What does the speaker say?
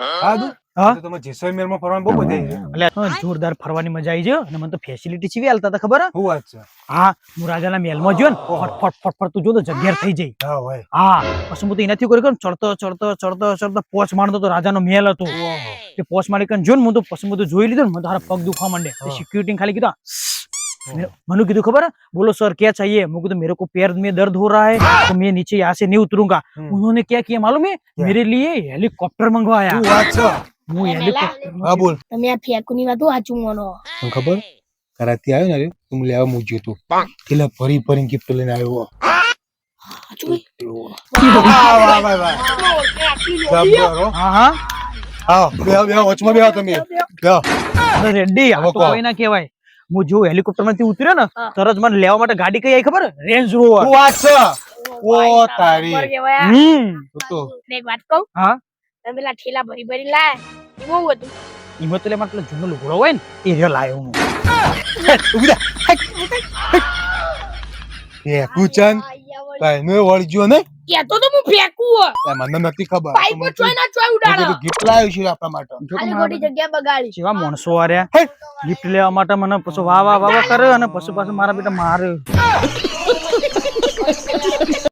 હા દુ હા? તો તમે જેસલમેર માં ફરવાનું બહુ મજા આવી છે. એટલે જોરદાર ફરવાની મજા આવી છે અને મને તો ફેસિલિટી ચીવી આલતા હતા ખબર હે? શું વાત છે? હા હું રાજાના મહેલમાં ગયો ને ફટ તું જો તો જગ્યા થઈ જઈ. હા હોય. હા પછી હું તો એનાથી કર્યું ચડતો પોચ મારતો તો રાજાનો મહેલ હતો. તે પોચ મારી કરીને જો ને હું તો પછી હું તો જોઈ લીધું ને મને તારા પગ દુખવા માંડે. સિક્યુરિટી ખાલી કીધું મને કીધું ખબર है बोलो सर क्या चाहिए मैं कहा मेरे को पैर में दर्द हो रहा है तो मैं नीचे यहाँ से नहीं उतरूंगा उन्होंने क्या किया मालूम है मेरे लिए हेलीकॉप्टर मंगवाया શું વાત છે? હું હેલિકોપ્ટર હા બોલ. તમે આ ફેકુની વાતો સાચું માનો. તને ખબર કરાતી આવ્યો ને તું લેવા મૂક્યો તું એટલે ફરી ગિફ્ટ લઈને આવ્યો. સાચું વાહ વાહ વાહ વાહ. જબર હો. હા હા હા બે વચમાં બેહો તમે. બેહો. અરે રેડ્ડી આ તો કોઈ ના કહેવાય હું જો હેલિકોપ્ટર માંથી ઉતર્યો ને તરત મને લેવા માટે ગાડી કઈ આવી ખબર રેન્જ રોવર. શું વાત છે? ઓ તારી. તો એક વાત કહું હા તમે પેલા ઠેલા ભરી લાયા બહુ હતું. ઈમો તો લે મારે પેલો જૂનો લુગડો હોય ને એ રહ્યો લાયો હું. ઉભી એ કુચન ભાઈ મે વળગ્યો ને કેતો તો હું ફેકું મને નથી ખબર. પાઇપ ચોય ના ચોય ઉડાડો. ગિફ્ટ લાવ્યો છે આપણા માટે. ખાલી ખોટી જગ્યા બગાડી. કેવા માણસો આર્યા ગિફ્ટ લેવા માટે મને પછી વાહ વાહ કરે અને પછી પાછું મારા બેટા મારે